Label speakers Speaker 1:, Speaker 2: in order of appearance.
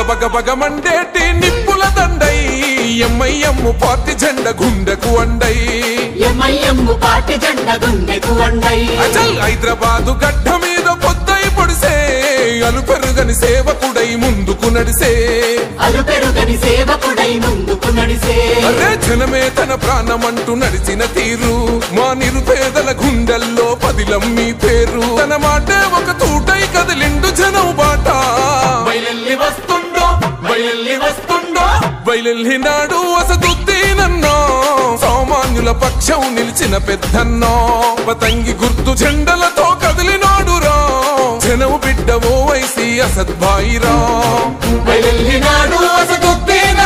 Speaker 1: బగ బగ మండేటి నిప్పుల దండై MIM party జెండ గుండెకు అండై అచల్ హైదరాబాదు గడ్డ మీద పొద్దై పొడిసే అలుపెరుగని సేవకుడై ముందుకు నడిసే అరే జనమే తన ప్రాణమంటూ నడిచిన తీరు మా నిరుపేదల గుండెల్లో పదిలం మీ పేరు తన మాటే ఒక తూటై కదిలిండు జనం బాట బయలెల్లినాడు అసదుద్దీనన్నో సామాన్యుల పక్షం నిలిచిన పెద్దన్నో పతంగి గుర్తు జెండలతో కదిలినాడురా జనం బిడ్డ ఓ వైసీ అసద్బాయిరా బయలెల్లినాడు అసదుద్దీన్